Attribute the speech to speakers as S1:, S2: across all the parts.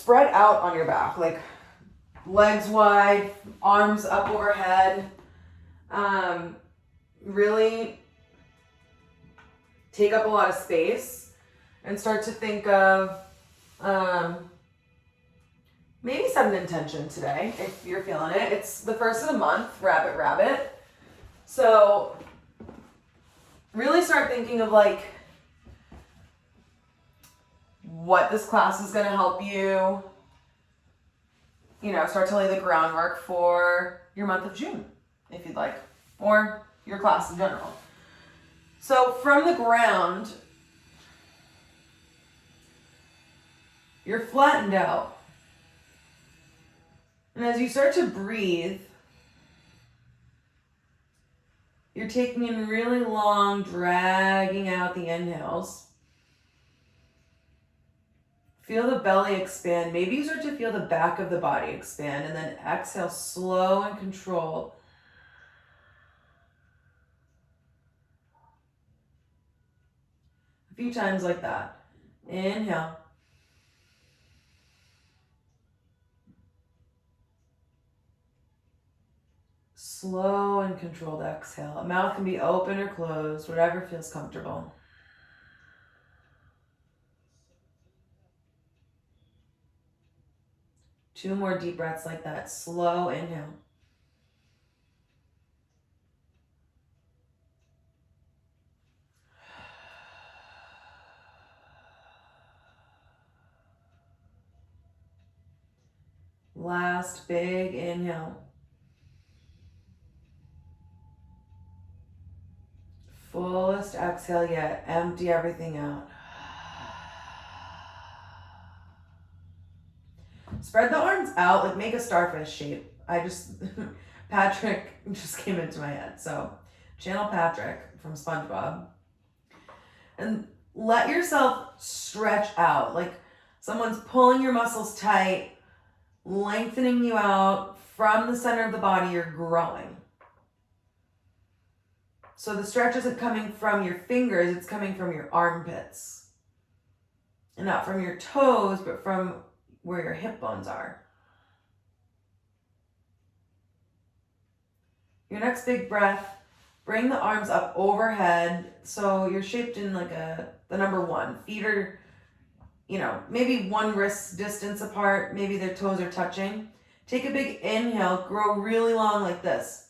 S1: spread out on your back, like legs wide, arms up overhead. Really take up a lot of space and start to think of maybe set an intention today if you're feeling it. It's the first of the month, rabbit. So really start thinking of like what this class is going to help you, start to lay the groundwork for your month of June, if you'd like, or your class in general. So from the ground, you're flattened out. And as you start to breathe, you're taking in really long, dragging out the inhales. Feel the belly expand. Maybe you start to feel the back of the body expand, and then exhale slow and controlled. A few times like that. Inhale. Slow and controlled exhale. Mouth can be open or closed, whatever feels comfortable. Two more deep breaths like that. Slow inhale. Last big inhale. Fullest exhale yet. Empty everything out. Spread the arms out, like make a starfish shape. Patrick just came into my head. So channel Patrick from SpongeBob. And let yourself stretch out. Like someone's pulling your muscles tight, lengthening you out. From the center of the body, you're growing. So the stretch isn't coming from your fingers, it's coming from your armpits. And not from your toes, but from where your hip bones are. Your next big breath, bring the arms up overhead. So you're shaped in like the number one. Feet are, maybe one wrist distance apart. Maybe their toes are touching. Take a big inhale, grow really long like this.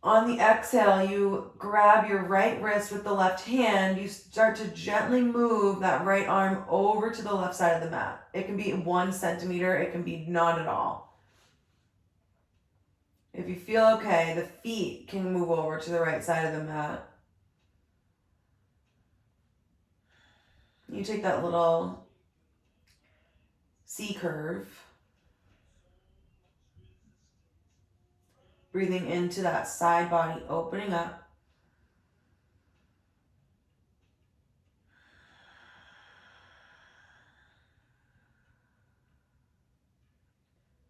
S1: On the exhale, you grab your right wrist with the left hand. You start to gently move that right arm over to the left side of the mat. It can be 1 centimeter. It can be not at all. If you feel okay, the feet can move over to the right side of the mat. You take that little C curve. Breathing into that side body, opening up.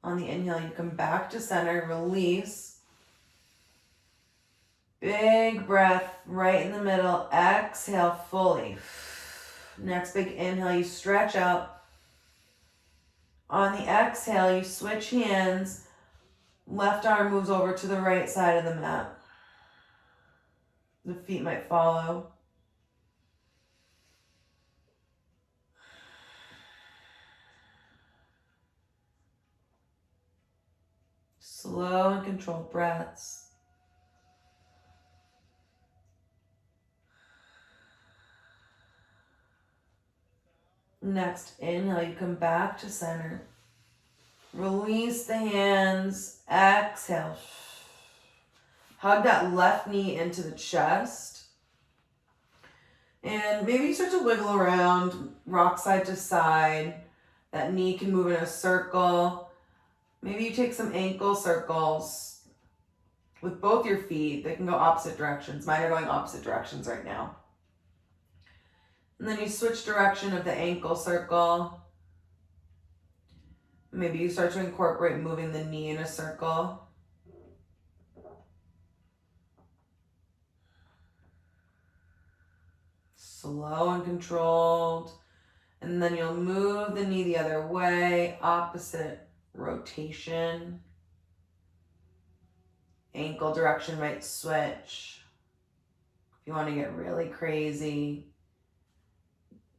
S1: On the inhale, you come back to center, release. Big breath right in the middle. Exhale fully. Next big inhale, you stretch out. On the exhale, you switch hands. Left arm moves over to the right side of the mat. The feet might follow. Slow and controlled breaths. Next inhale, you come back to center. Release the hands. Exhale. Hug that left knee into the chest. And maybe you start to wiggle around, rock side to side. That knee can move in a circle. Maybe you take some ankle circles with both your feet. They can go opposite directions. Mine are going opposite directions right now. And then you switch direction of the ankle circle. Maybe you start to incorporate moving the knee in a circle. Slow and controlled. And then you'll move the knee the other way, opposite rotation. Ankle direction might switch. If you want to get really crazy,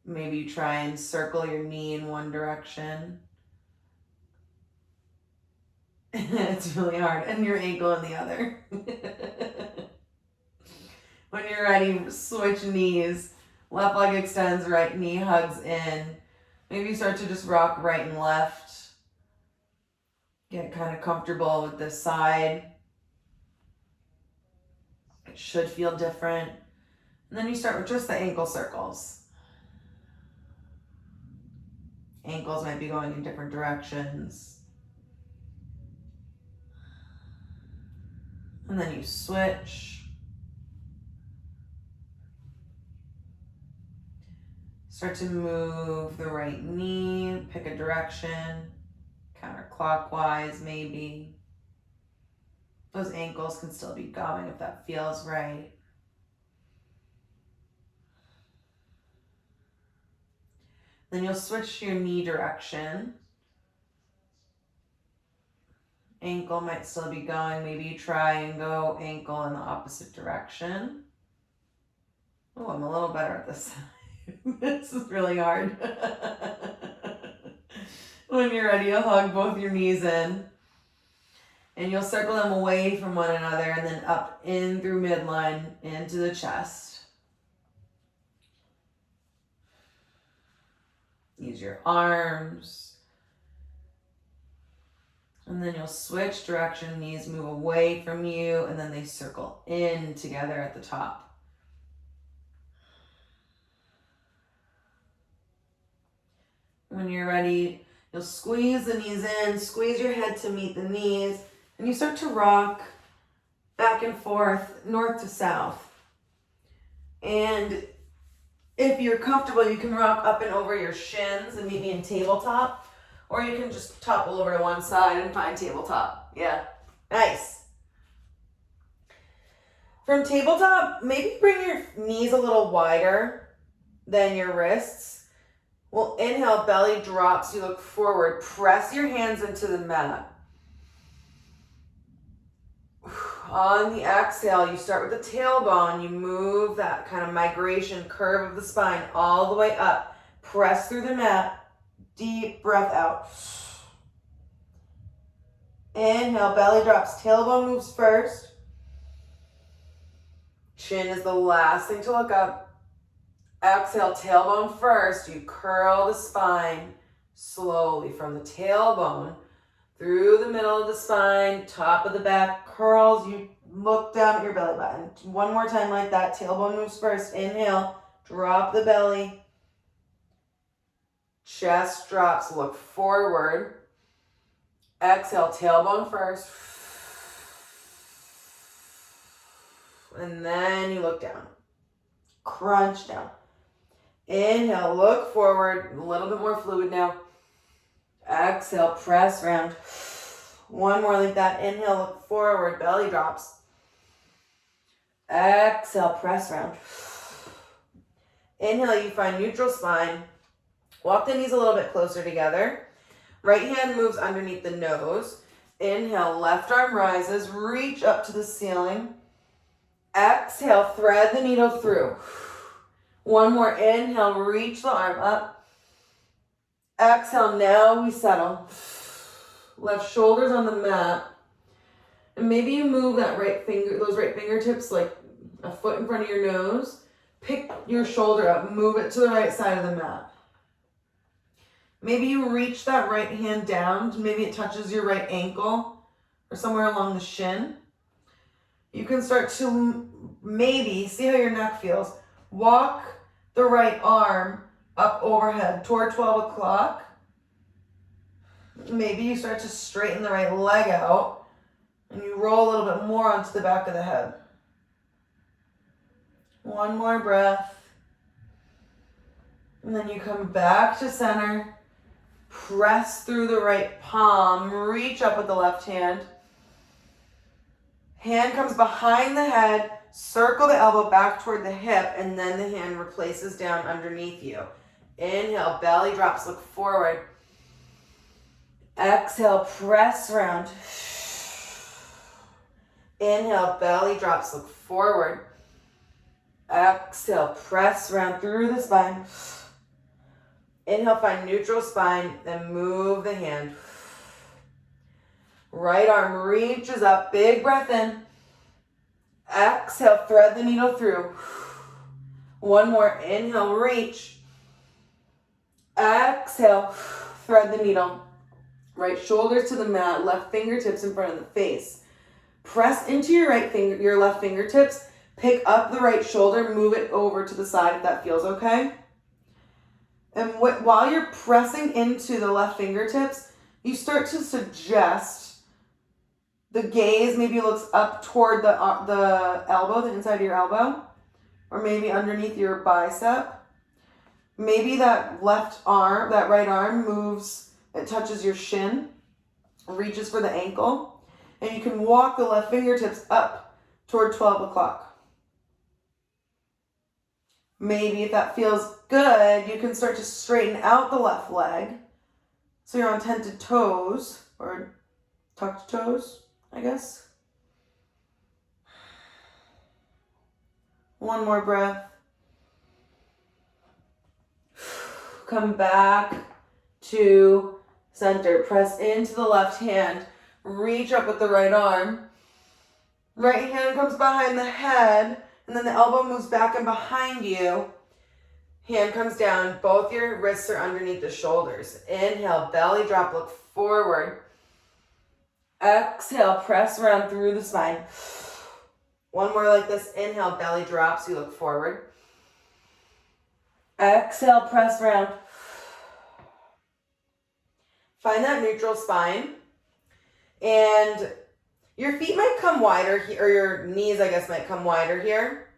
S1: maybe you try and circle your knee in one direction. It's really hard. And your ankle in the other. When you're ready, switch knees. Left leg extends, right knee hugs in. Maybe you start to just rock right and left. Get kind of comfortable with this side. It should feel different. And then you start with just the ankle circles. Ankles might be going in different directions. And then you switch. Start to move the right knee, pick a direction, counterclockwise maybe. Those ankles can still be going if that feels right. Then you'll switch your knee direction. Ankle might still be going. Maybe you try and go ankle in the opposite direction. Oh, I'm a little better at this. This is really hard. When you're ready, you'll hug both your knees in. And you'll circle them away from one another and then up in through midline into the chest. Use your arms. And then you'll switch direction, knees move away from you, and then they circle in together at the top. When you're ready, you'll squeeze the knees in, squeeze your head to meet the knees, and you start to rock back and forth, north to south. And if you're comfortable, you can rock up and over your shins and meet me in tabletop. Or you can just topple over to one side and find tabletop. Yeah, nice. From tabletop, maybe bring your knees a little wider than your wrists. We'll inhale, belly drops, you look forward. Press your hands into the mat. On the exhale, you start with the tailbone. You move that kind of migration curve of the spine all the way up. Press through the mat. Deep breath out. Inhale, belly drops, tailbone moves first. Chin is the last thing to look up. Exhale, tailbone first. You curl the spine slowly from the tailbone through the middle of the spine, top of the back, curls. You look down at your belly button. One more time like that. Tailbone moves first. Inhale, drop the belly. Chest drops, look forward. Exhale, tailbone first. And then you look down. Crunch down. Inhale, look forward. A little bit more fluid now. Exhale, press round. One more like that. Inhale, look forward. Belly drops. Exhale, press round. Inhale, you find neutral spine. Walk the knees a little bit closer together. Right hand moves underneath the nose. Inhale, left arm rises. Reach up to the ceiling. Exhale, thread the needle through. One more. Inhale, reach the arm up. Exhale, now we settle. Left shoulders on the mat. And maybe you move that right finger, those right fingertips like a foot in front of your nose. Pick your shoulder up, move it to the right side of the mat. Maybe you reach that right hand down. Maybe it touches your right ankle or somewhere along the shin. You can start to maybe, see how your neck feels, walk the right arm up overhead toward 12 o'clock. Maybe you start to straighten the right leg out and you roll a little bit more onto the back of the head. One more breath. And then you come back to center. Press through the right palm. Reach up with the left hand. Hand comes behind the head. Circle the elbow back toward the hip, and then the hand replaces down underneath you. Inhale, belly drops, look forward. Exhale, press round. Inhale, belly drops, look forward. Exhale, press round through the spine. Inhale, find neutral spine, then move the hand. Right arm reaches up, big breath in. Exhale, thread the needle through. One more, inhale, reach. Exhale, thread the needle. Right shoulders to the mat, left fingertips in front of the face. Press into your left fingertips, pick up the right shoulder, move it over to the side if that feels okay. And while you're pressing into the left fingertips, you start to suggest the gaze maybe looks up toward the elbow, the inside of your elbow, or maybe underneath your bicep. Maybe that right arm moves, it touches your shin, reaches for the ankle, and you can walk the left fingertips up toward 12 o'clock. Maybe if that feels good, you can start to straighten out the left leg. So you're on tented toes, or tucked toes, I guess. One more breath. Come back to center. Press into the left hand. Reach up with the right arm. Right hand comes behind the head, and then the elbow moves back and behind you. Hand comes down. Both your wrists are underneath the shoulders. Inhale, belly drop, look forward. Exhale, press around through the spine. One more like this. Inhale, belly drops, you look forward. Exhale, press round. Find that neutral spine. And your feet might come wider here, or your knees, I guess, might come wider here.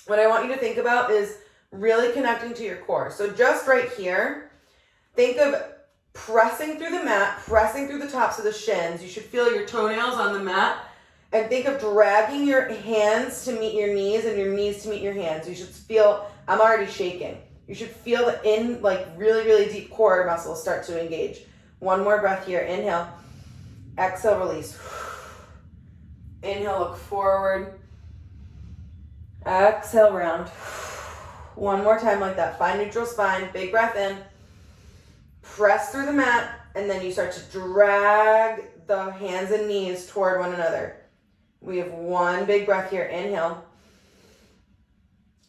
S1: What I want you to think about is really connecting to your core. So just right here, think of pressing through the mat, pressing through the tops of the shins. You should feel your toenails on the mat. And think of dragging your hands to meet your knees and your knees to meet your hands. You should feel, I'm already shaking. You should feel the really, really deep core muscles start to engage. One more breath here. Inhale. Exhale, release. Inhale, look forward. Exhale, round. One more time like that. Find neutral spine. Big breath in. Press through the mat. And then you start to drag the hands and knees toward one another. We have one big breath here. Inhale.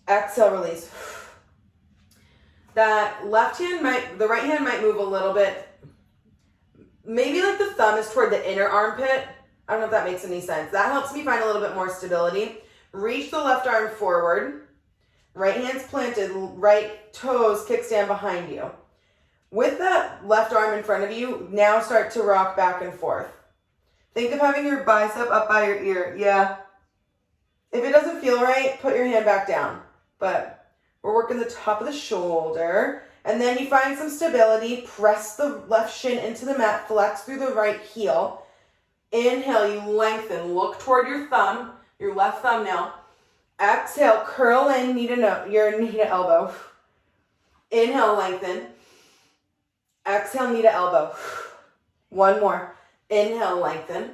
S1: Exhale, release. The right hand might move a little bit. Maybe like the thumb is toward the inner armpit. I don't know if that makes any sense. That helps me find a little bit more stability. Reach the left arm forward. Right hand's planted. Right toes kickstand behind you. With that left arm in front of you, now start to rock back and forth. Think of having your bicep up by your ear. Yeah. If it doesn't feel right, put your hand back down. But we're working the top of the shoulder. And then you find some stability. Press the left shin into the mat. Flex through the right heel. Inhale, you lengthen. Look toward your thumb, your left thumbnail. Exhale, curl in, your knee to elbow. Inhale, lengthen. Exhale, knee to elbow. One more. Inhale, lengthen.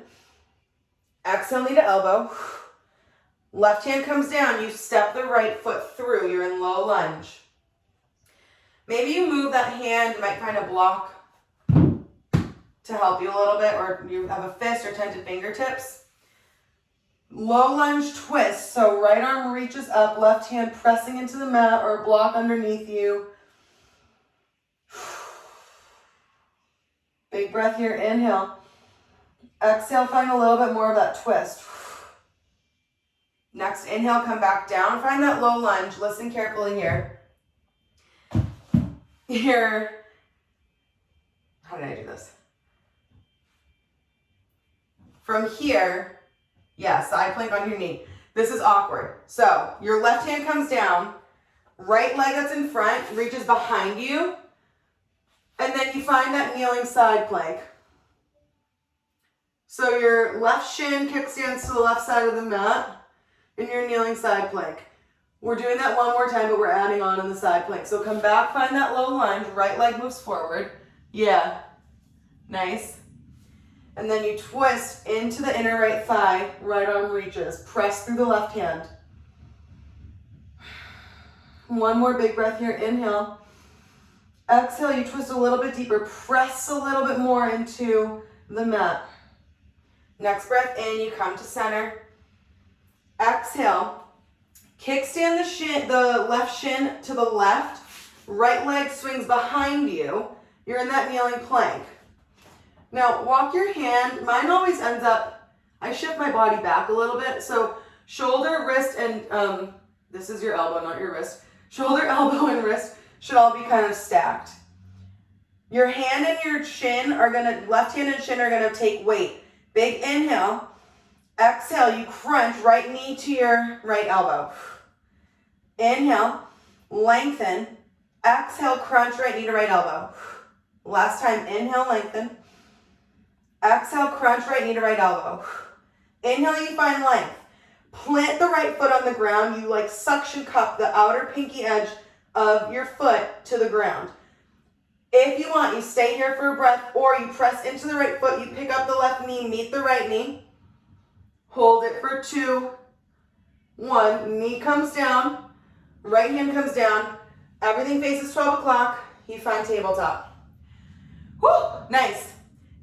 S1: Exhale, knee to elbow. Left hand comes down. You step the right foot through. You're in low lunge. Maybe you move that hand. You might find a block to help you a little bit, or you have a fist or tented fingertips. Low lunge twist. So right arm reaches up, left hand pressing into the mat or a block underneath you. Big breath here. Inhale. Exhale, find a little bit more of that twist. Next, inhale, come back down. Find that low lunge. Listen carefully here. How did I do this? From here, side plank on your knee. This is awkward. So your left hand comes down, right leg that's in front reaches behind you, and then you find that kneeling side plank. So your left shin kickstands to the left side of the mat in your kneeling side plank. We're doing that one more time, but we're adding on in the side plank. So come back, find that low lunge, right leg moves forward. Yeah, nice. And then you twist into the inner right thigh, right arm reaches. Press through the left hand. One more big breath here, inhale. Exhale, you twist a little bit deeper. Press a little bit more into the mat. Next breath in, you come to center. Exhale. Kickstand the left shin to the left. Right leg swings behind you. You're in that kneeling plank. Now walk your hand. Mine always ends up, I shift my body back a little bit. So shoulder, wrist, and this is your elbow, not your wrist. Shoulder, elbow, and wrist should all be kind of stacked. Your hand and your shin are left hand and shin are gonna take weight. Big inhale. Exhale, you crunch right knee to your right elbow. Inhale, lengthen. Exhale, crunch right knee to right elbow. Last time, inhale, lengthen. Exhale, crunch right knee to right elbow. Inhale, you find length. Plant the right foot on the ground. You like suction cup the outer pinky edge of your foot to the ground. If you want, you stay here for a breath, or you press into the right foot, you pick up the left knee, meet the right knee. Hold it for 2, 1, knee comes down, right hand comes down, everything faces 12 o'clock, you find tabletop. Whoo, nice.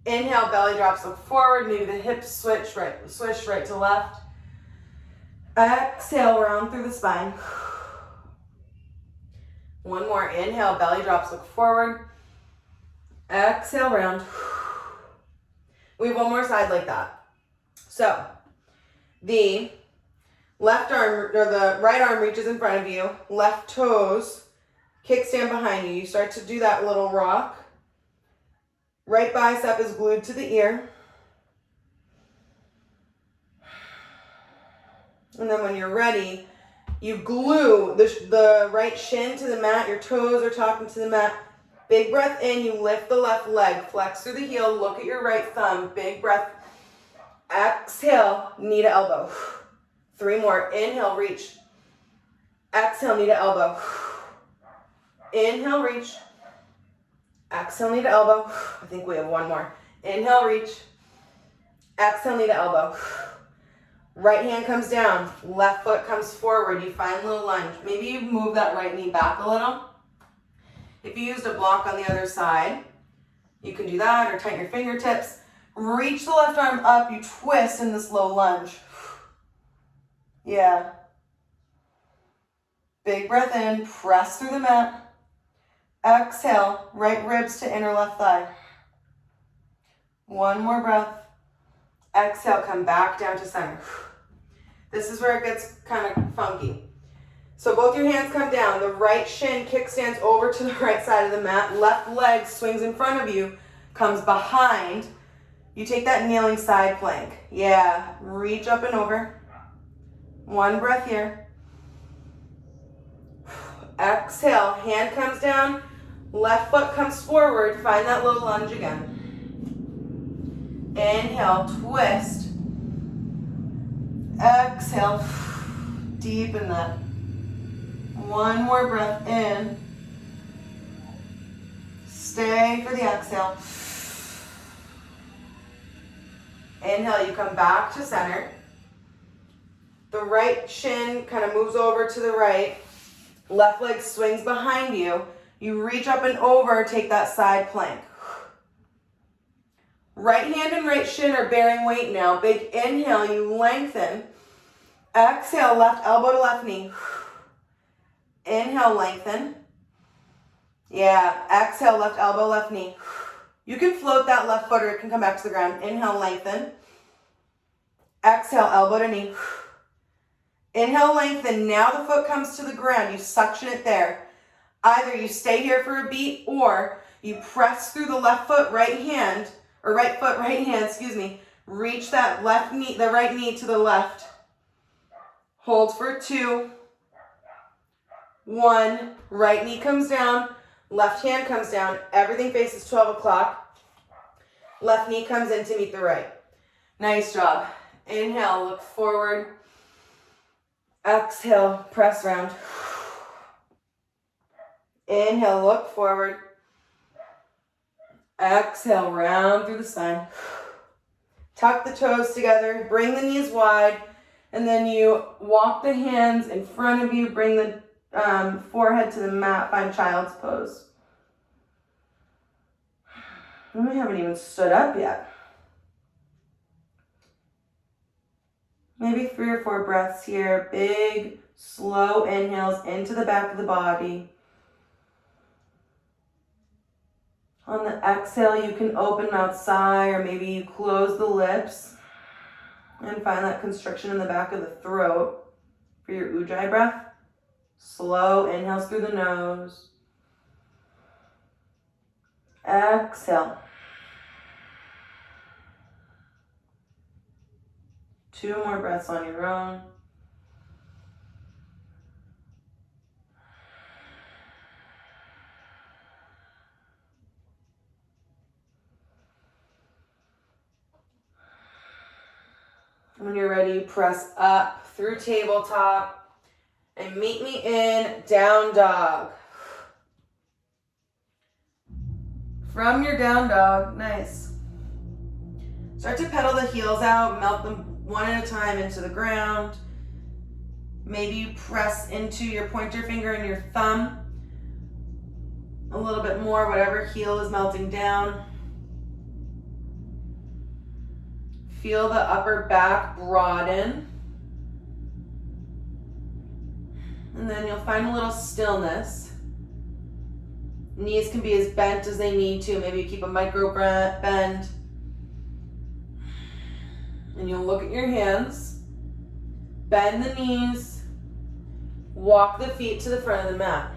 S1: Inhale, belly drops, look forward, maybe the hips swish right to left. Exhale, round through the spine. One more, inhale, belly drops, look forward. Exhale, round. We have one more side like that. So, the left arm, or the right arm reaches in front of you, left toes kickstand behind you. You start to do that little rock. Right bicep is glued to the ear. And then when you're ready, you glue the right shin to the mat, your toes are talking to the mat. Big breath in, you lift the left leg, flex through the heel, look at your right thumb, big breath. Exhale, knee to elbow. 3 more, inhale, reach. Exhale, knee to elbow. Inhale, reach. Exhale, knee to elbow. I think we have one more. Inhale, reach. Exhale, knee to elbow. Right hand comes down, left foot comes forward. You find a little lunge. Maybe you move that right knee back a little. If you used a block on the other side, you can do that, or tighten your fingertips. Reach the left arm up, you twist in this low lunge. Yeah. Big breath in, press through the mat. Exhale, right ribs to inner left thigh. One more breath. Exhale, come back down to center. This is where it gets kind of funky. So both your hands come down. The right shin kickstands over to the right side of the mat. Left leg swings in front of you, comes behind. You take that kneeling side plank. Yeah, reach up and over. One breath here. Exhale, hand comes down, left foot comes forward. Find that low lunge again. Inhale, twist. Exhale, deepen that. One more breath in. Stay for the exhale. Inhale, you come back to center. The right shin kind of moves over to the right. Left leg swings behind you. You reach up and over, take that side plank. Right hand and right shin are bearing weight now. Big inhale, you lengthen. Exhale, left elbow to left knee. Inhale, lengthen. Yeah, exhale, left elbow, left knee. You can float that left foot or it can come back to the ground. Inhale, lengthen. Exhale, elbow to knee. Inhale, lengthen. Now the foot comes to the ground. You suction it there. Either you stay here for a beat or you press through the left foot, right hand, or right foot, right hand, excuse me. Reach that left knee, the right knee to the left. Hold for 2, 1. Right knee comes down, left hand comes down. Everything faces 12 o'clock. Left knee comes in to meet the right. Nice job. Inhale, look forward. Exhale, press round. Inhale, look forward. Exhale, round through the spine. Tuck the toes together, bring the knees wide, and then you walk the hands in front of you, bring the forehead to the mat, find child's pose. We haven't even stood up yet. Maybe 3 or 4 breaths here. Big, slow inhales into the back of the body. On the exhale, you can open mouth sigh, or maybe you close the lips and find that constriction in the back of the throat for your ujjayi breath. Slow inhales through the nose. Exhale. 2 more breaths on your own. When you're ready, press up through tabletop and meet me in down dog. From your down dog, nice. Start to pedal the heels out, melt them one at a time into the ground. Maybe you press into your pointer finger and your thumb a little bit more, whatever heel is melting down. Feel the upper back broaden. And then you'll find a little stillness. Knees can be as bent as they need to. Maybe you keep a micro bend. And you'll look at your hands. Bend the knees. Walk the feet to the front of the mat.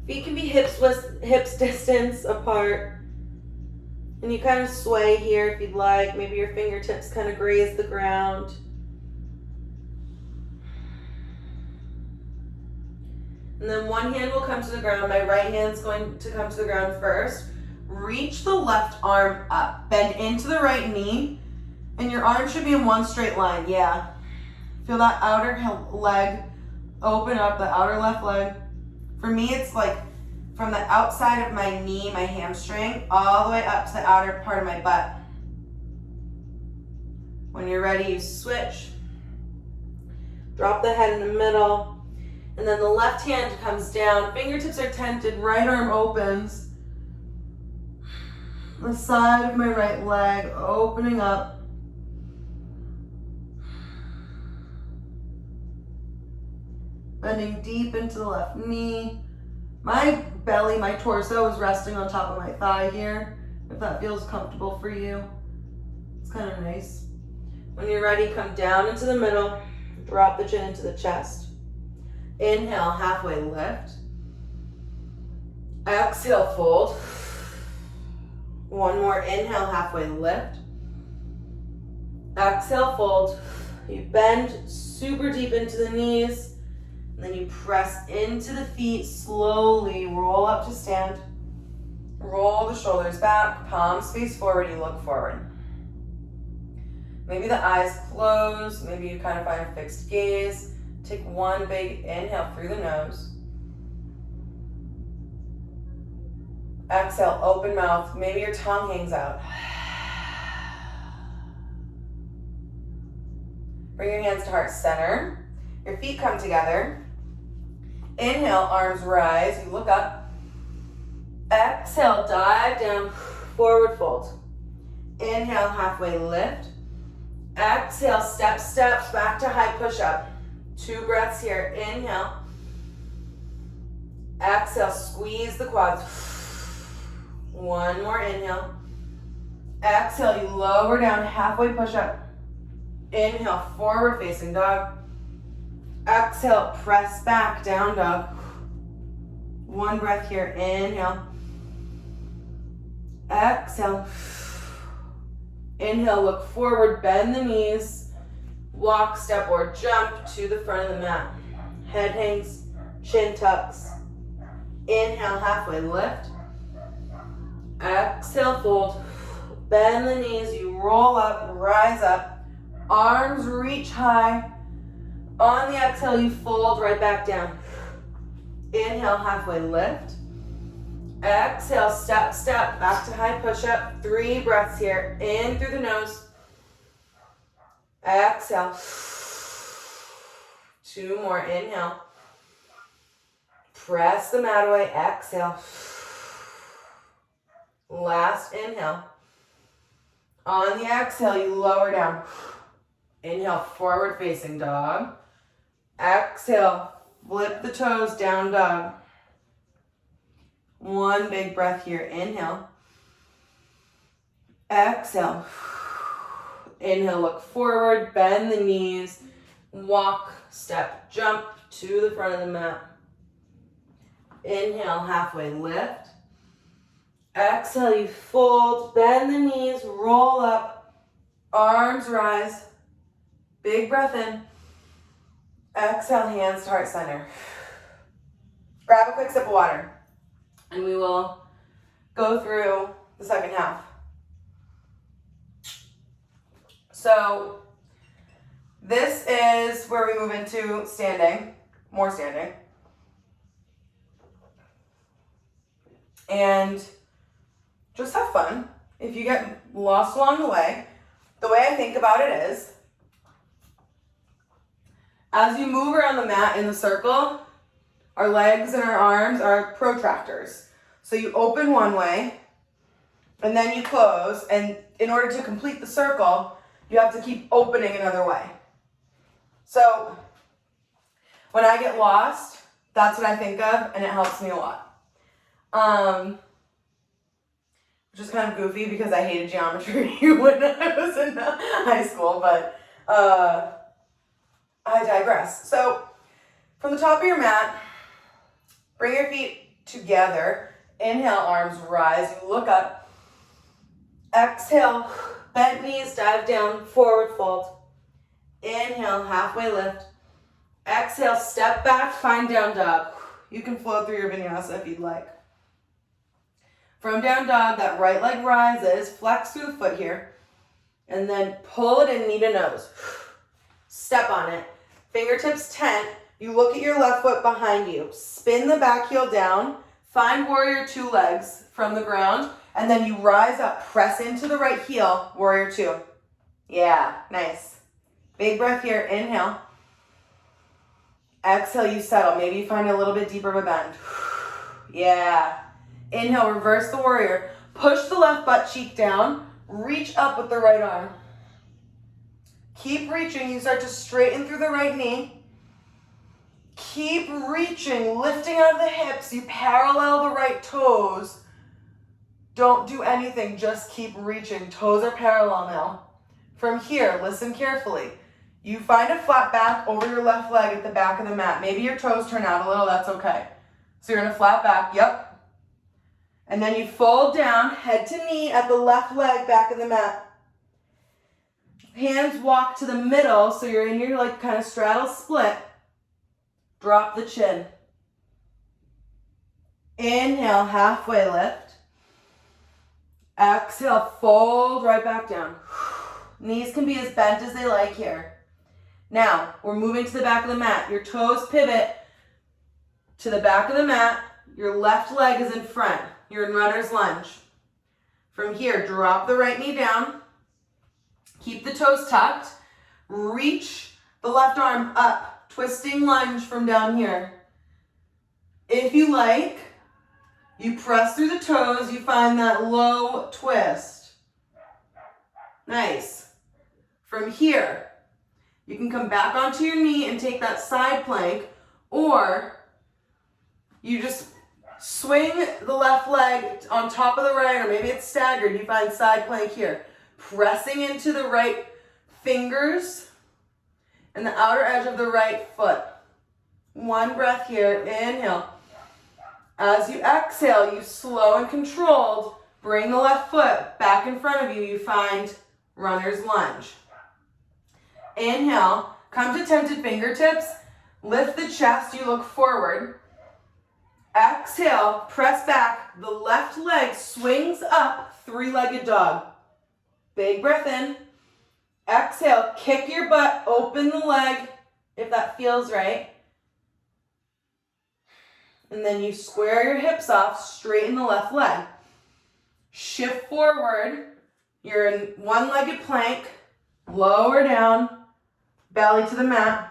S1: Feet can be hips distance apart. And you kind of sway here if you'd like. Maybe your fingertips kind of graze the ground. And then one hand will come to the ground. My right hand's going to come to the ground first. Reach the left arm up. Bend into the right knee. And your arm should be in one straight line. Yeah. Feel that outer leg open up, the outer left leg. For me, it's like from the outside of my knee, my hamstring, all the way up to the outer part of my butt. When you're ready, you switch. Drop the head in the middle. And then the left hand comes down. Fingertips are tented, right arm opens. The side of my right leg opening up. Bending deep into the left knee. My belly, my torso is resting on top of my thigh here, if that feels comfortable for you. It's kind of nice. When you're ready, come down into the middle, drop the chin into the chest. Inhale, halfway lift. Exhale, fold. One more, inhale, halfway lift. Exhale, fold. You bend super deep into the knees. And then you press into the feet, slowly roll up to stand. Roll the shoulders back, palms face forward, you look forward. Maybe the eyes close, maybe you kind of find a fixed gaze. Take one big inhale through the nose. Exhale, open mouth, maybe your tongue hangs out. Bring your hands to heart center. Your feet come together. Inhale, arms rise, you look up. Exhale, dive down, forward fold. Inhale, halfway lift. Exhale, steps back to high push-up. 2 breaths here, inhale. Exhale, squeeze the quads. One more inhale. Exhale, you lower down, halfway push-up. Inhale, forward facing dog. Exhale, press back, down dog. One breath here, inhale. Exhale. Inhale, look forward, bend the knees. Walk, step, or jump to the front of the mat. Head hangs, chin tucks. Inhale, halfway lift. Exhale, fold. Bend the knees, you roll up, rise up. Arms reach high. On the exhale, you fold right back down. Inhale, halfway lift. Exhale, step, step, back to high push-up. 3 breaths here. In through the nose. Exhale. 2 more. Inhale. Press the mat away. Exhale. Last inhale. On the exhale, you lower down. Inhale, forward facing dog. Exhale, flip the toes, down dog. 1 big breath here. Inhale. Exhale. Inhale, look forward, bend the knees, walk, step, jump to the front of the mat. Inhale, halfway lift. Exhale, you fold, bend the knees, roll up, arms rise. Big breath in. Exhale, hands to heart center. Grab a quick sip of water, and we will go through the second half. So this is where we move into standing, more standing. And just have fun. If you get lost along the way I think about it is, as you move around the mat in the circle, our legs and our arms are protractors. So you open one way, and then you close, and in order to complete the circle, you have to keep opening another way. So when I get lost, that's what I think of, and it helps me a lot. Which is kind of goofy because I hated geometry when I was in high school, but I digress. So from the top of your mat, bring your feet together. Inhale, arms rise. You look up. Exhale, bent knees, dive down, forward fold. Inhale, halfway lift. Exhale, step back, find down dog. You can flow through your vinyasa if you'd like. From down dog, that right leg rises, flex through the foot here, and then pull it in knee to nose. Step on it. Fingertips tent. You look at your left foot behind you. Spin the back heel down. Find warrior 2 legs from the ground, and then you rise up. Press into the right heel, warrior 2. Yeah, nice. Big breath here. Inhale. Exhale, you settle. Maybe you find a little bit deeper of a bend. Yeah. Inhale, reverse the warrior. Push the left butt cheek down. Reach up with the right arm. Keep reaching. You start to straighten through the right knee. Keep reaching, lifting out of the hips. You parallel the right toes. Don't do anything, just keep reaching. Toes are parallel now. From here, listen carefully. You find a flat back over your left leg at the back of the mat. Maybe your toes turn out a little, that's okay. So you're in a flat back, yep. And then you fold down, head to knee at the left leg back of the mat. Hands walk to the middle, so you're in your kind of straddle split. Drop the chin. Inhale, halfway lift. Exhale, fold right back down. Knees can be as bent as they like here. Now, we're moving to the back of the mat. Your toes pivot to the back of the mat. Your left leg is in front. You're in runner's lunge. From here, drop the right knee down. Keep the toes tucked. Reach the left arm up. Twisting lunge from down here. If you like, you press through the toes. You find that low twist. Nice. From here, you can come back onto your knee and take that side plank, or you just swing the left leg on top of the right, or maybe it's staggered. You find side plank here. Pressing into the right fingers and the outer edge of the right foot. 1 breath here. Inhale. As you exhale, you slow and controlled. Bring the left foot back in front of you. You find runner's lunge. Inhale. Come to tented fingertips. Lift the chest. You look forward. Exhale, press back. The left leg swings up, 3-legged dog. Big breath in. Exhale, kick your butt, open the leg if that feels right. And then you square your hips off, straighten the left leg. Shift forward. You're in one-legged plank. Lower down, belly to the mat.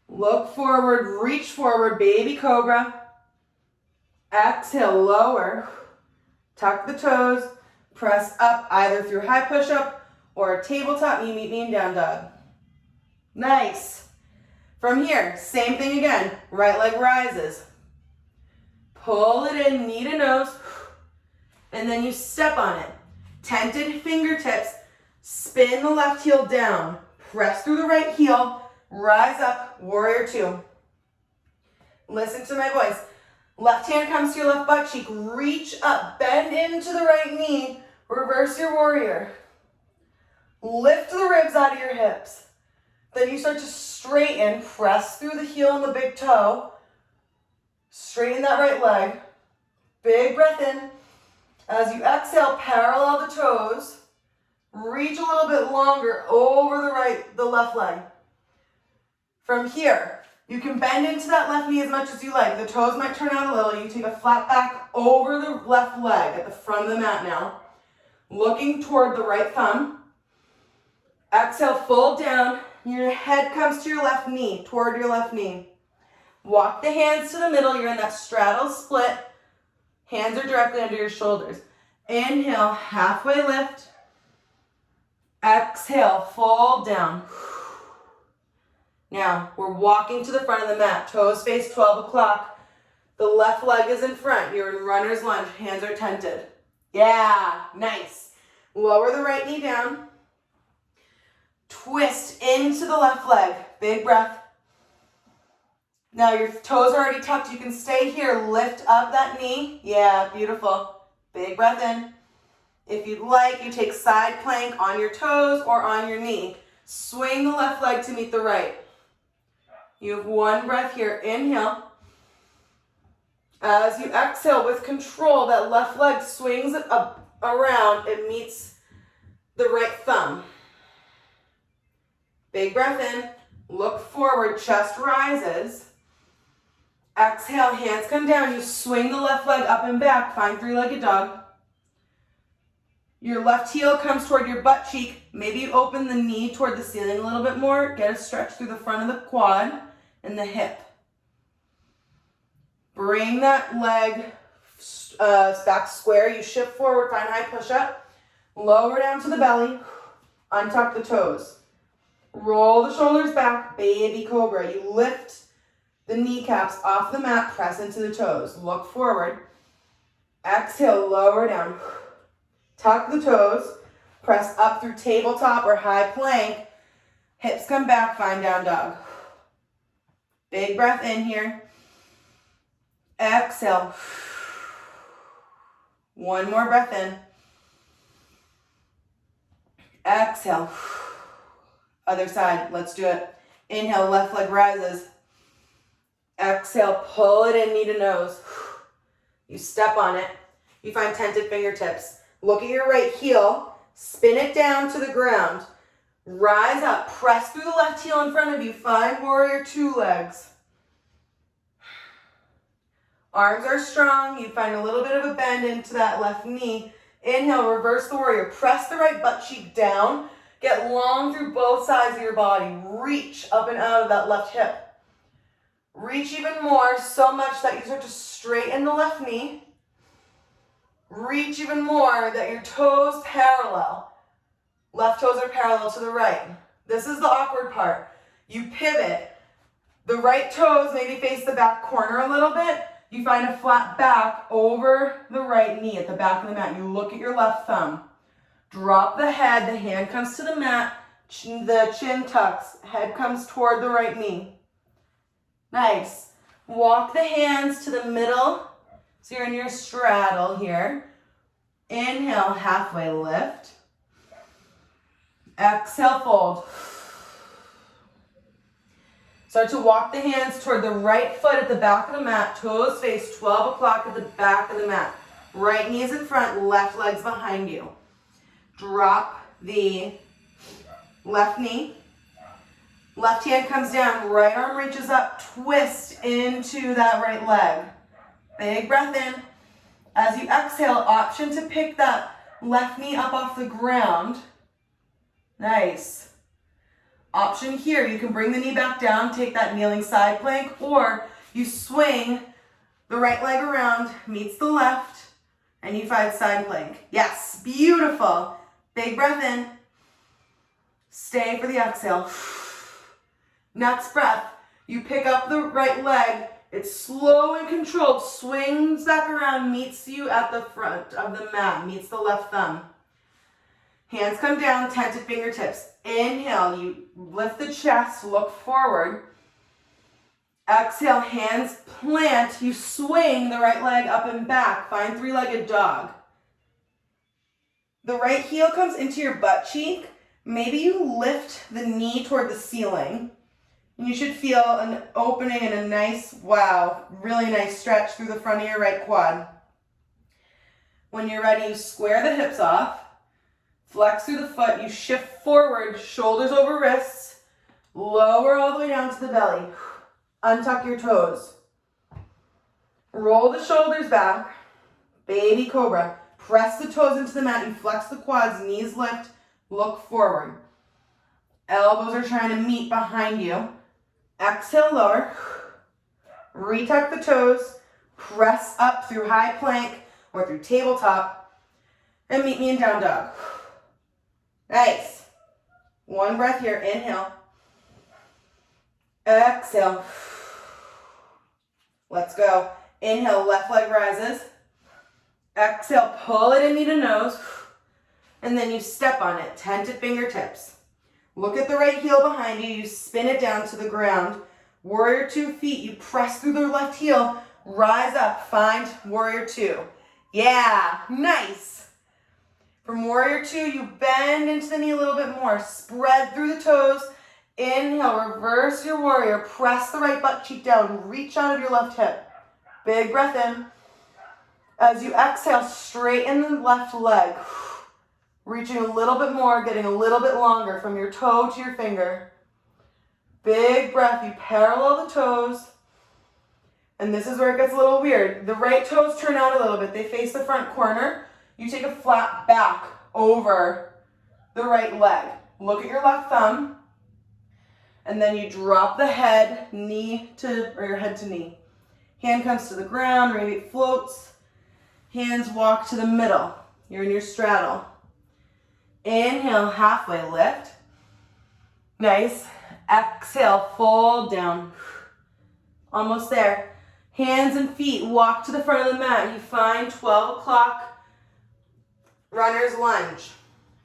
S1: Look forward, reach forward, baby cobra. Exhale, lower. Tuck the toes. Press up either through high push-up or a tabletop. You meet me in down dog. Nice. From here, same thing again. Right leg rises. Pull it in, knee to nose. And then you step on it. Tented fingertips. Spin the left heel down. Press through the right heel. Rise up, warrior two. Listen to my voice. Left hand comes to your left butt cheek. Reach up, bend into the right knee. Reverse your warrior. Lift the ribs out of your hips. Then you start to straighten. Press through the heel and the big toe. Straighten that right leg. Big breath in. As you exhale, parallel the toes. Reach a little bit longer over the left leg. From here, you can bend into that left knee as much as you like. The toes might turn out a little. You take a flat back over the left leg at the front of the mat now. Looking toward the right thumb. Exhale, fold down. Your head comes to your left knee, toward your left knee. Walk the hands to the middle. You're in that straddle split. Hands are directly under your shoulders. Inhale, halfway lift. Exhale, fold down. Now, we're walking to the front of the mat. Toes face 12 o'clock. The left leg is in front. You're in runner's lunge. Hands are tented. Yeah, nice. Lower the right knee down. Twist into the left leg. Big breath. Now your toes are already tucked. You can stay here. Lift up that knee. Yeah, beautiful. Big breath in. If you'd like, you take side plank on your toes or on your knee. Swing the left leg to meet the right. You have one breath here. Inhale. As you exhale with control, that left leg swings up around. It meets the right thumb. Big breath in. Look forward. Chest rises. Exhale. Hands come down. You swing the left leg up and back. Find three-legged dog. Your left heel comes toward your butt cheek. Maybe you open the knee toward the ceiling a little bit more. Get a stretch through the front of the quad and the hip. Bring that leg back square. You shift forward, find high push-up. Lower down to the belly. Untuck the toes. Roll the shoulders back, baby cobra. You lift the kneecaps off the mat, press into the toes. Look forward. Exhale, lower down. Tuck the toes, press up through tabletop or high plank. Hips come back, find down dog. Big breath in here. Exhale. One more breath in. Exhale. Other side, let's do it. Inhale, left leg rises. Exhale, pull it in, knee to nose. You step on it. You find tented fingertips. Look at your right heel, spin it down to the ground. Rise up, press through the left heel in front of you. Find warrior two legs. Arms are strong. You find a little bit of a bend into that left knee. Inhale, reverse the warrior. Press the right butt cheek down. Get long through both sides of your body. Reach up and out of that left hip. Reach even more, so much that you start to straighten the left knee. Reach even more that your toes parallel. Left toes are parallel to the right. This is the awkward part. You pivot. The right toes maybe face the back corner a little bit. You find a flat back over the right knee at the back of the mat. You look at your left thumb. Drop the head. The hand comes to the mat. The chin tucks. Head comes toward the right knee. Nice. Walk the hands to the middle. So you're in your straddle here. Inhale, halfway lift. Exhale, fold. Start to walk the hands toward the right foot at the back of the mat. Toes face 12 o'clock at the back of the mat. Right knee is in front, left leg's behind you. Drop the Left knee. Left hand comes down, right arm reaches up, twist into that right leg. Big breath in. As you exhale, option to pick that left knee up off the ground. Nice. Option here, you can bring the knee back down, take that kneeling side plank, or you swing the right leg around, meets the left, and you find side plank. Yes, beautiful. Big breath in. Stay for the exhale. Next breath, you pick up the right leg. It's slow and controlled, swings back around, meets you at the front of the mat, meets the left thumb. Hands come down, tented fingertips. Inhale, you lift the chest, look forward. Exhale, hands plant, you swing the right leg up and back, find three-legged dog. The right heel comes into your butt cheek. Maybe you lift the knee toward the ceiling. And you should feel an opening and a nice, wow, really nice stretch through the front of your right quad. When you're ready, you square the hips off, flex through the foot, you shift forward, shoulders over wrists, lower all the way down to the belly. Untuck your toes. Roll the shoulders back, baby cobra. Press the toes into the mat, you flex the quads, knees lift, look forward. Elbows are trying to meet behind you. Exhale, lower. Retuck the toes. Press up through high plank or through tabletop. And meet me in down dog. Nice. One breath here. Inhale. Exhale. Let's go. Inhale, left leg rises. Exhale, pull it in knee to nose. And then you step on it, tented fingertips. Look at the right heel behind you. You spin it down to the ground. Warrior 2 feet. You press through the left heel. Rise up. Find warrior 2. Yeah, nice. From warrior 2, you bend into the knee a little bit more. Spread through the toes. Inhale, reverse your warrior. Press the right butt cheek down. Reach out of your left hip. Big breath in. As you exhale, straighten the left leg. Reaching a little bit more, getting a little bit longer from your toe to your finger. Big breath, you parallel the toes. And this is where it gets a little weird. The right toes turn out a little bit. They face the front corner. You take a flat back over the right leg. Look at your left thumb. And then you drop the head, your head to knee. Hand comes to the ground, maybe it floats. Hands walk to the middle. You're in your straddle. Inhale, halfway lift. Nice. Exhale, fold down. Almost there. Hands and feet walk to the front of the mat. You find 12 o'clock runner's lunge.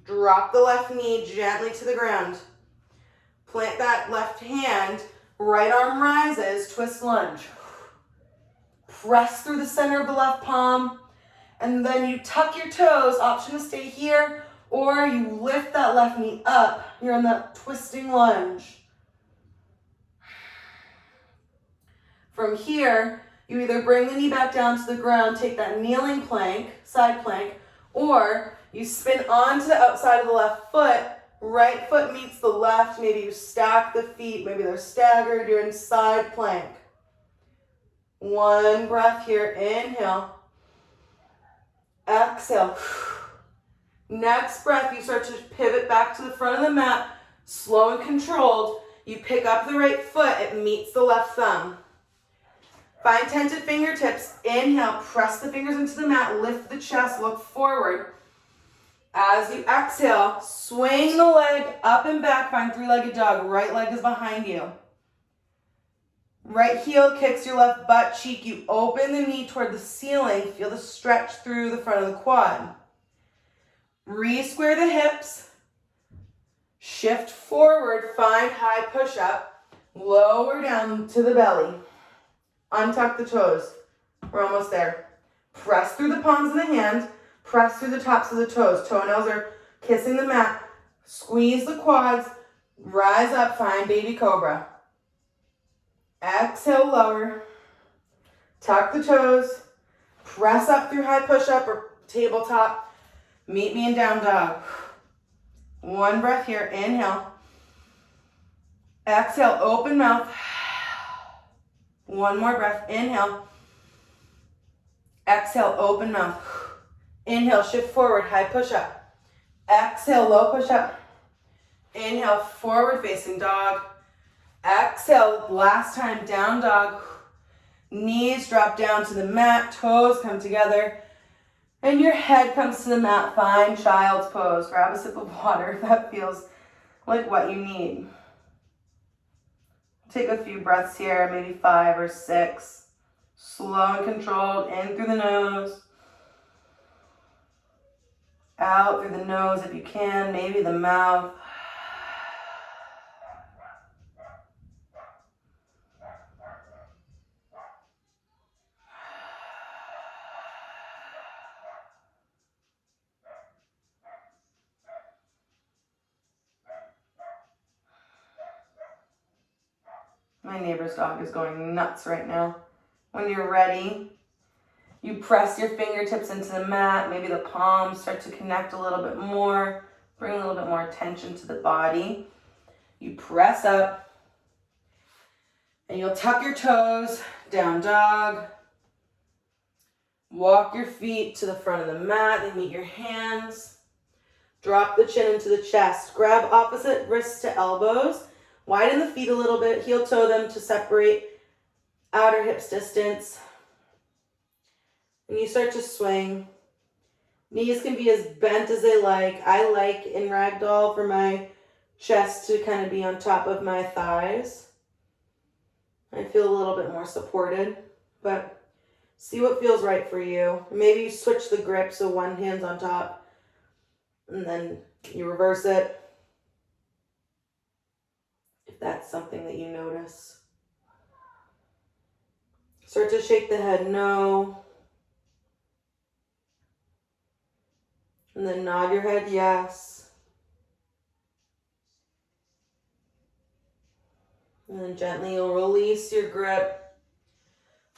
S1: Drop the left knee gently to the ground. Plant that left hand. Right arm rises. Twist lunge. Press through the center of the left palm. And then you tuck your toes. Option to stay here. Or you lift that left knee up. You're in that twisting lunge. From here, you either bring the knee back down to the ground, take that kneeling plank, side plank, or you spin onto the outside of the left foot. Right foot meets the left. Maybe you stack the feet. Maybe they're staggered. You're in side plank. One breath here. Inhale. Exhale. Next breath, you start to pivot back to the front of the mat, slow and controlled. You pick up the right foot, it meets the left thumb. Find tented fingertips. Inhale, press the fingers into the mat, lift the chest, look forward. As you exhale, swing the leg up and back, find three-legged dog. Right leg is behind you. Right heel kicks your left butt cheek. You open the knee toward the ceiling. Feel the stretch through the front of the quad. Re-square the hips, shift forward, find high push-up, lower down to the belly, untuck the toes, we're almost there. Press through the palms of the hand, press through the tops of the toes, toenails are kissing the mat, squeeze the quads, rise up, find baby cobra. Exhale, lower, tuck the toes, press up through high push-up or tabletop. Meet me in down dog. One breath here, inhale. Exhale, open mouth. One more breath, inhale. Exhale, open mouth. Inhale, shift forward, high push up. Exhale, low push up. Inhale, forward facing dog. Exhale, last time, down dog. Knees drop down to the mat, toes come together, and your head comes to the mat. Find child's pose. Grab a sip of water if that feels like what you need. Take a few breaths here, maybe 5 or 6. Slow and controlled, in through the nose. Out through the nose if you can, maybe the mouth. My neighbor's dog is going nuts right now. When you're ready, you press your fingertips into the mat. Maybe the palms start to connect a little bit more. Bring a little bit more attention to the body. You press up. And you'll tuck your toes, down dog. Walk your feet to the front of the mat. Then meet your hands. Drop the chin into the chest. Grab opposite wrists to elbows. Widen the feet a little bit. Heel toe them to separate outer hips distance. And you start to swing. Knees can be as bent as they like. I like in ragdoll for my chest to kind of be on top of my thighs. I feel a little bit more supported, but see what feels right for you. Maybe you switch the grip so one hand's on top and then you reverse it. If that's something that you notice. Start to shake the head no. And then nod your head yes. And then gently you'll release your grip.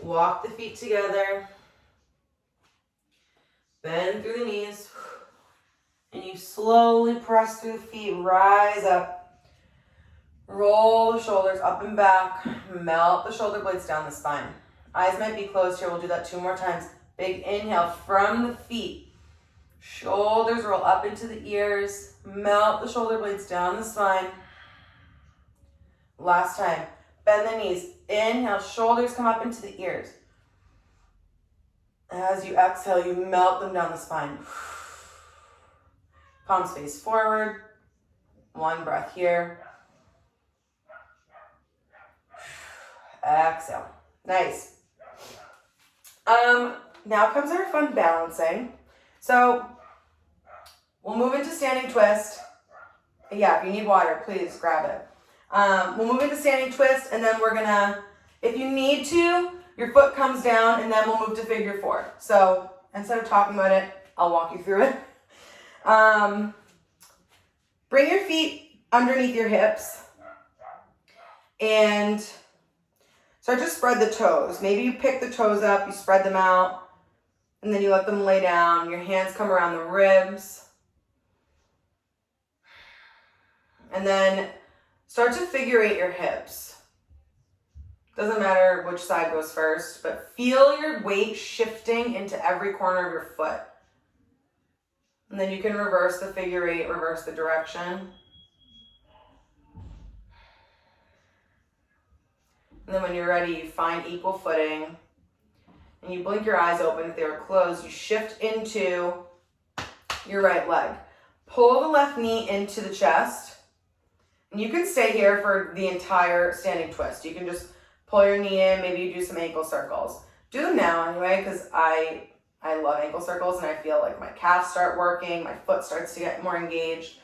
S1: Walk the feet together. Bend through the knees. And you slowly press through the feet. Rise up. Roll the shoulders up and back. Melt the shoulder blades down the spine. Eyes might be closed here. We'll do that 2 more times. Big inhale from the feet. Shoulders roll up into the ears. Melt the shoulder blades down the spine. Last time. Bend the knees. Inhale. Shoulders come up into the ears. As you exhale, you melt them down the spine. Palms face forward. 1 breath here. Exhale. Nice. Now comes our fun balancing. So we'll move into standing twist. Yeah, if you need water, please grab it. We'll move into standing twist, and then we're gonna, if you need to, your foot comes down, and then we'll move to figure 4. So instead of talking about it, I'll walk you through it. Bring your feet underneath your hips, and start to spread the toes. Maybe you pick the toes up, you spread them out, and then you let them lay down. Your hands come around the ribs. And then start to figure 8 your hips. Doesn't matter which side goes first, but feel your weight shifting into every corner of your foot. And then you can reverse the figure 8, reverse the direction. And then when you're ready, you find equal footing. And you blink your eyes open. If they were closed, you shift into your right leg. Pull the left knee into the chest. And you can stay here for the entire standing twist. You can just pull your knee in. Maybe you do some ankle circles. Do them now anyway, because I love ankle circles, and I feel like my calves start working. My foot starts to get more engaged.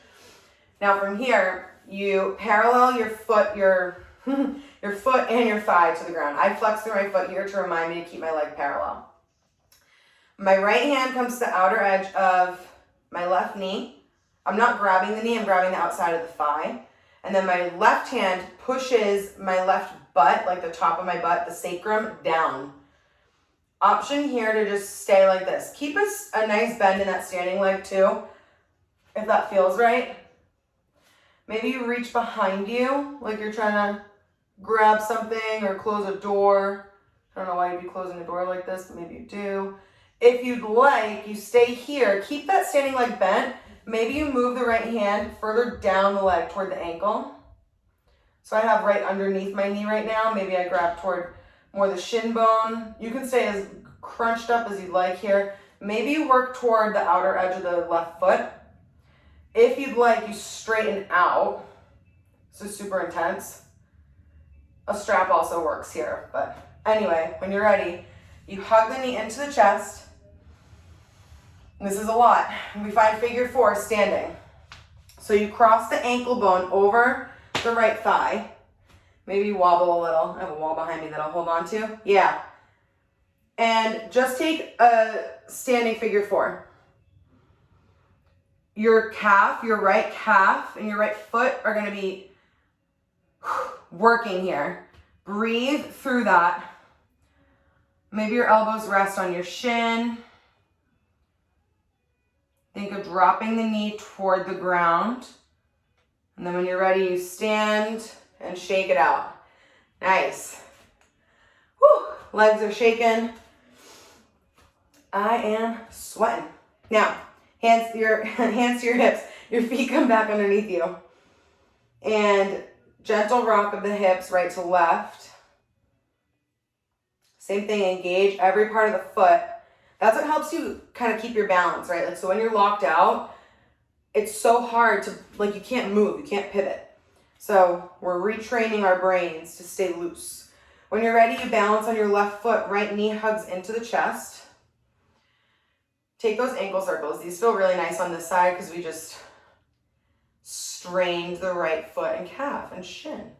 S1: Now from here, you parallel your foot, your foot and your thigh to the ground. I flex through my foot here to remind me to keep my leg parallel. My right hand comes to the outer edge of my left knee. I'm not grabbing the knee, I'm grabbing the outside of the thigh. And then my left hand pushes my left butt, like the top of my butt, the sacrum, down. Option here to just stay like this. Keep a nice bend in that standing leg too, if that feels right. Maybe you reach behind you, like you're trying to grab something or close a door. I don't know why you'd be closing a door like this, but maybe you do. If you'd like, you stay here. Keep that standing leg bent. Maybe you move the right hand further down the leg toward the ankle. So I have right underneath my knee right now. Maybe I grab toward more the shin bone. You can stay as crunched up as you'd like here. Maybe you work toward the outer edge of the left foot. If you'd like, you straighten out. This is super intense. A strap also works here, but anyway, when you're ready, you hug the knee into the chest. This is a lot. We find figure 4 standing. So you cross the ankle bone over the right thigh. Maybe you wobble a little. I have a wall behind me that I'll hold on to. Yeah. And just take a standing figure 4. Your calf, your right calf, and your right foot are going to be working here. Breathe through that. Maybe your elbows rest on your shin. Think of dropping the knee toward the ground. And then when you're ready, you stand and shake it out. Nice. Whew. Legs are shaking. I am sweating. Now, hands to your hips. Your feet come back underneath you. And gentle rock of the hips right to left. Same thing, engage every part of the foot. That's what helps you kind of keep your balance, right? Like, so when you're locked out, it's so hard to, like, you can't move, you can't pivot. So we're retraining our brains to stay loose. When you're ready, you balance on your left foot, right knee hugs into the chest. Take those ankle circles. These feel really nice on this side because we just strained the right foot and calf and shin.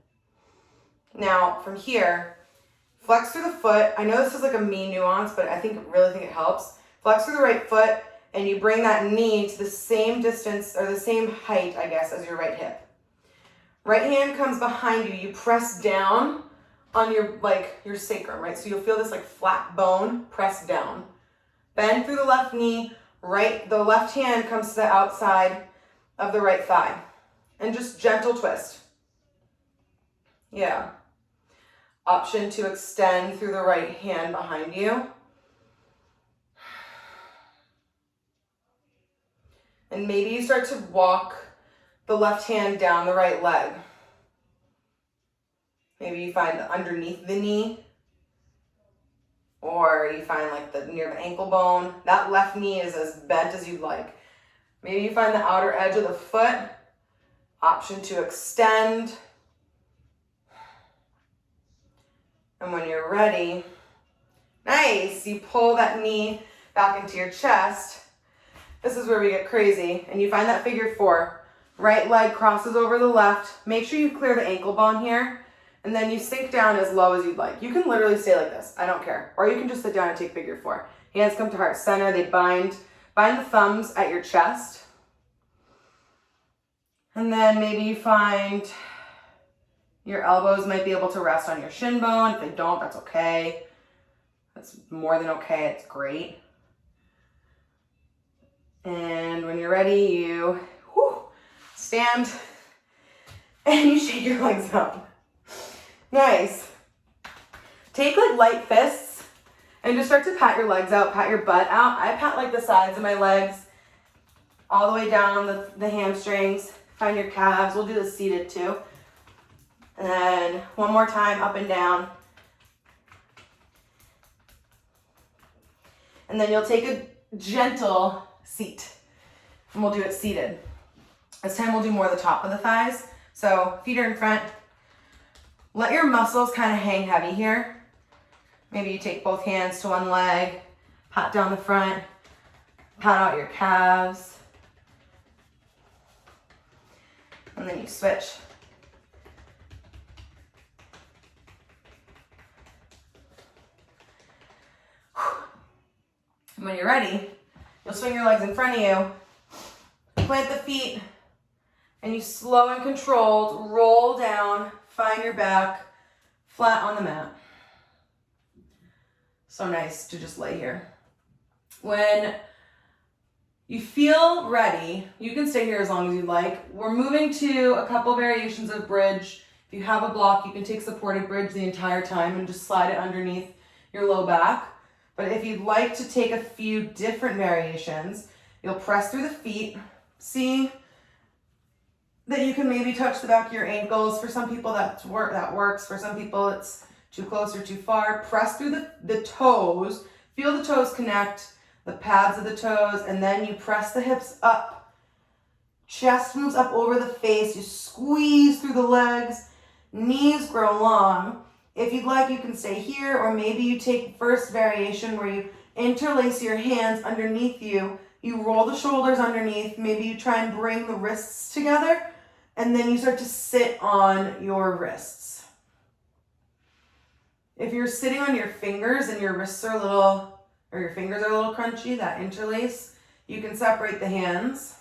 S1: Now, from here, flex through the foot. I know this is like a me nuance, but I really think it helps. Flex through the right foot, and you bring that knee to the same distance, or the same height, I guess, as your right hip. Right hand comes behind you. You press down on your sacrum, right? So you'll feel this like flat bone press down. Bend through the left knee, the left hand comes to the outside of the right thigh. And just gentle twist. Yeah. Option to extend through the right hand behind you. And maybe you start to walk the left hand down the right leg. Maybe you find underneath the knee, or you find like near the ankle bone. That left knee is as bent as you'd like. Maybe you find the outer edge of the foot. Option to extend. And when you're ready, nice, you pull that knee back into your chest. This is where we get crazy. And you find that figure 4. Right leg crosses over the left. Make sure you clear the ankle bone here. And then you sink down as low as you'd like. You can literally stay like this. I don't care. Or you can just sit down and take figure 4. Hands come to heart center. They bind the thumbs at your chest. And then maybe you find your elbows might be able to rest on your shin bone. If they don't, that's okay. That's more than okay. It's great. And when you're ready, you stand and you shake your legs up. Nice. Take like light fists and just start to pat your legs out, pat your butt out. I pat like the sides of my legs all the way down the hamstrings. Find your calves. We'll do this seated too. And then one more time, up and down. And then you'll take a gentle seat. And we'll do it seated. This time we'll do more of the top of the thighs. So feet are in front. Let your muscles kind of hang heavy here. Maybe you take both hands to one leg, pat down the front, pat out your calves. And then you switch. And when you're ready, you'll swing your legs in front of you, plant the feet, and you slow and controlled roll down, find your back, flat on the mat. So nice to just lay here. When you feel ready, you can stay here as long as you'd like. We're moving to a couple variations of bridge. If you have a block, you can take supported bridge the entire time and just slide it underneath your low back. But if you'd like to take a few different variations, you'll press through the feet. See that you can maybe touch the back of your ankles. For some people that works. For some people it's too close or too far. Press through the toes. Feel the toes connect, the pads of the toes, and then you press the hips up. Chest moves up over the face. You squeeze through the legs. Knees grow long. If you'd like, you can stay here, or maybe you take first variation where you interlace your hands underneath you. You roll the shoulders underneath. Maybe you try and bring the wrists together, and then you start to sit on your wrists. If you're sitting on your fingers and your wrists are your fingers are a little crunchy, that interlace, you can separate the hands.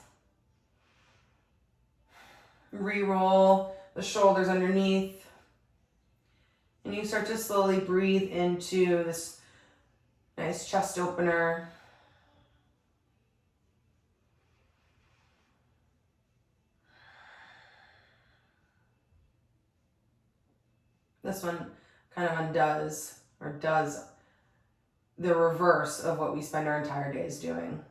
S1: Re-roll the shoulders underneath. And you start to slowly breathe into this nice chest opener. This one kind of undoes or does the reverse of what we spend our entire days doing.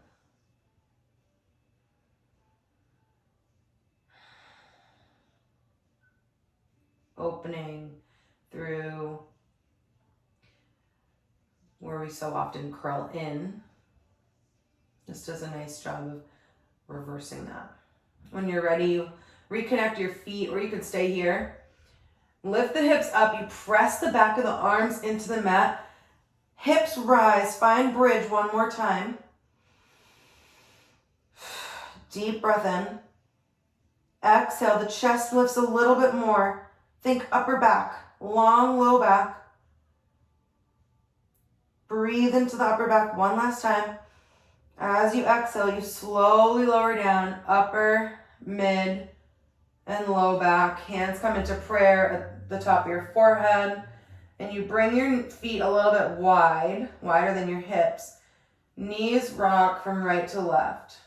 S1: Opening through where we so often curl in. This does a nice job of reversing that. When you're ready, you reconnect your feet, or you could stay here. Lift the hips up. You press the back of the arms into the mat. Hips rise. Find bridge one more time. Deep breath in. Exhale. The chest lifts a little bit more. Think upper back. Long, low back. Breathe into the upper back one last time. As you exhale, you slowly lower down. Upper, mid, and low back. Hands come into prayer at the top of your forehead. And you bring your feet a little bit wide, wider than your hips. Knees rock from right to left.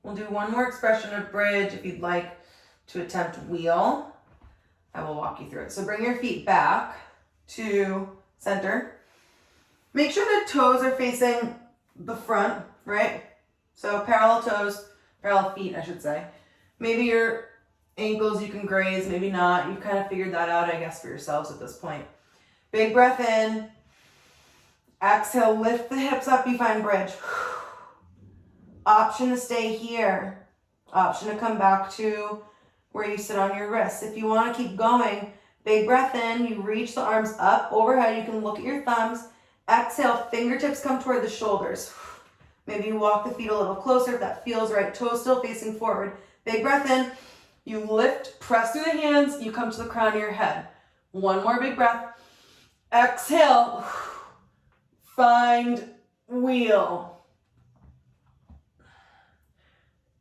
S1: We'll do one more expression of bridge. If you'd like to attempt wheel, I will walk you through it. So bring your feet back to center. Make sure the toes are facing the front, right? So parallel toes, parallel feet, I should say. Maybe your ankles you can graze, maybe not. You've kind of figured that out, I guess, for yourselves at this point. Big breath in. Exhale, lift the hips up, you find bridge. Option to stay here. Option to come back to where you sit on your wrists. If you want to keep going, big breath in. You reach the arms up overhead. You can look at your thumbs. Exhale, fingertips come toward the shoulders. Maybe you walk the feet a little closer if that feels right. Toes still facing forward. Big breath in. You lift, press through the hands. You come to the crown of your head. One more big breath. Exhale. Find wheel.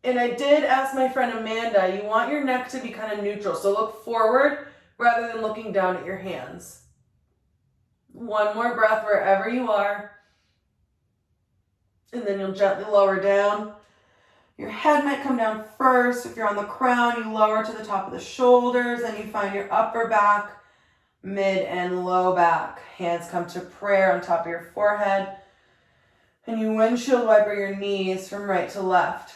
S1: And I did ask my friend Amanda, you want your neck to be kind of neutral. So look forward rather than looking down at your hands. One more breath wherever you are. And then you'll gently lower down. Your head might come down first. If you're on the crown, you lower to the top of the shoulders. Then you find your upper back, mid and low back. Hands come to prayer on top of your forehead. And you windshield wiper your knees from right to left.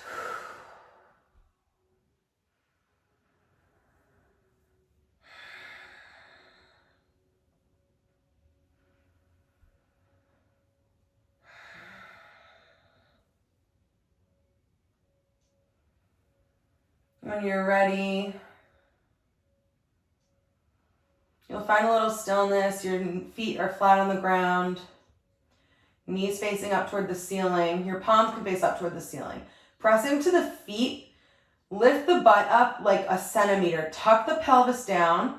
S1: When you're ready, you'll find a little stillness. Your feet are flat on the ground. Knees facing up toward the ceiling. Your palms can face up toward the ceiling. Press into the feet. Lift the butt up like a centimeter. Tuck the pelvis down.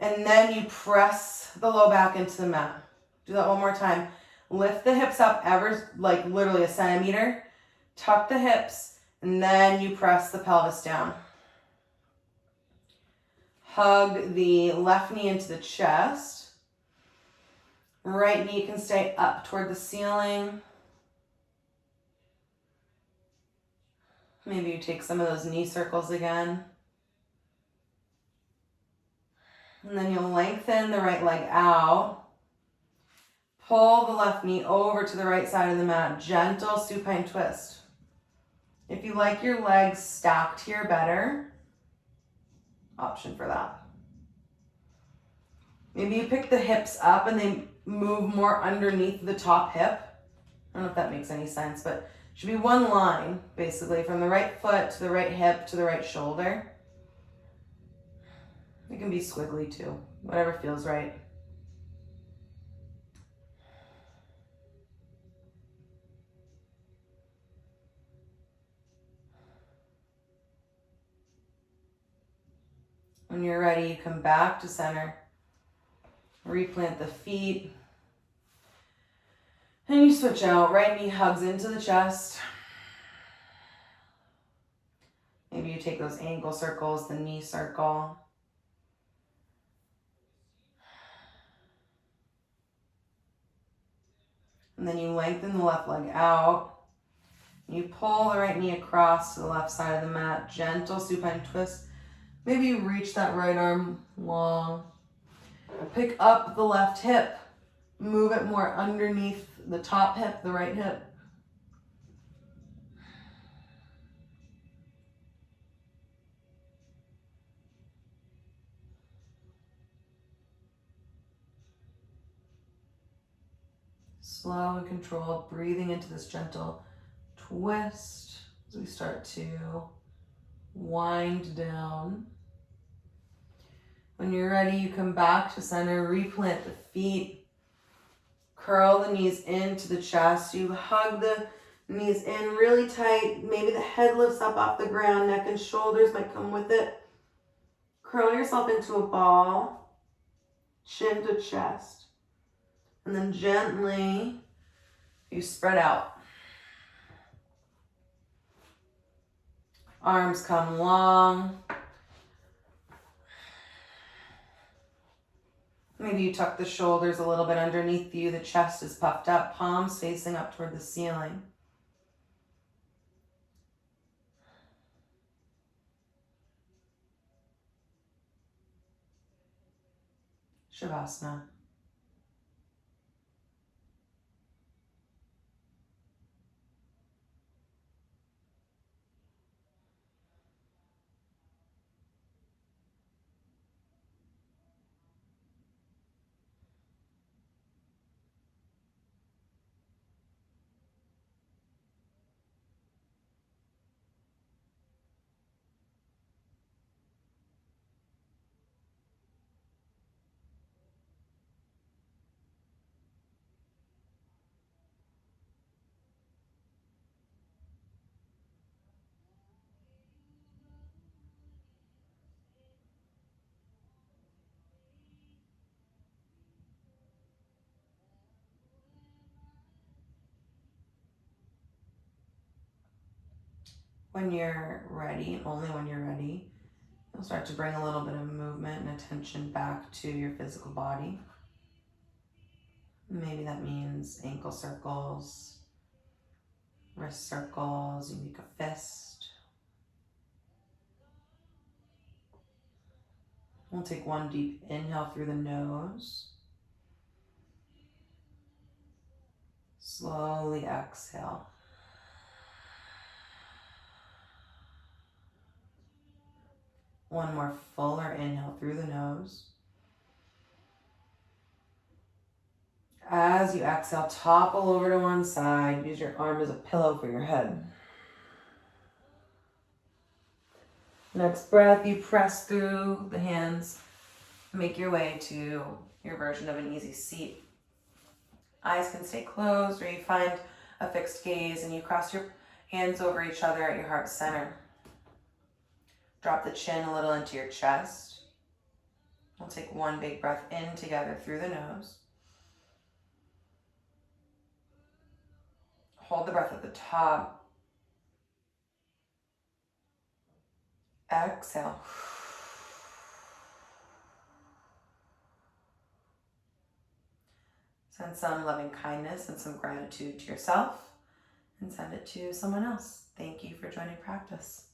S1: And then you press the low back into the mat. Do that one more time. Lift the hips up literally a centimeter. Tuck the hips. And then you press the pelvis down. Hug the left knee into the chest. Right knee can stay up toward the ceiling. Maybe you take some of those knee circles again. And then you'll lengthen the right leg out. Pull the left knee over to the right side of the mat. Gentle supine twist. If you like your legs stacked here better, option for that. Maybe you pick the hips up and they move more underneath the top hip. I don't know if that makes any sense, but it should be one line, basically, from the right foot to the right hip to the right shoulder. It can be squiggly too, whatever feels right. When you're ready, you come back to center. Replant the feet. And you switch out. Right knee hugs into the chest. Maybe you take those ankle circles, the knee circle. And then you lengthen the left leg out. You pull the right knee across to the left side of the mat. Gentle supine twist. Maybe you reach that right arm long. Pick up the left hip. Move it more underneath the top hip, the right hip. Slow and controlled, breathing into this gentle twist as we start to wind down. When you're ready, you come back to center, replant the feet, curl the knees into the chest. You hug the knees in really tight. Maybe the head lifts up off the ground, neck and shoulders might come with it. Curl yourself into a ball, chin to chest. And then gently, you spread out. Arms come long. Maybe you tuck the shoulders a little bit underneath you. The chest is puffed up, palms facing up toward the ceiling. Shavasana. When you're ready, only when you're ready, you'll start to bring a little bit of movement and attention back to your physical body. Maybe that means ankle circles, wrist circles, you make a fist. We'll take one deep inhale through the nose. Slowly exhale. One more fuller inhale through the nose. As you exhale, topple over to one side. Use your arm as a pillow for your head. Next breath, you press through the hands. Make your way to your version of an easy seat. Eyes can stay closed, or you find a fixed gaze and you cross your hands over each other at your heart center. Drop the chin a little into your chest. We'll take one big breath in together through the nose. Hold the breath at the top. Exhale. Send some loving kindness and some gratitude to yourself and send it to someone else. Thank you for joining practice.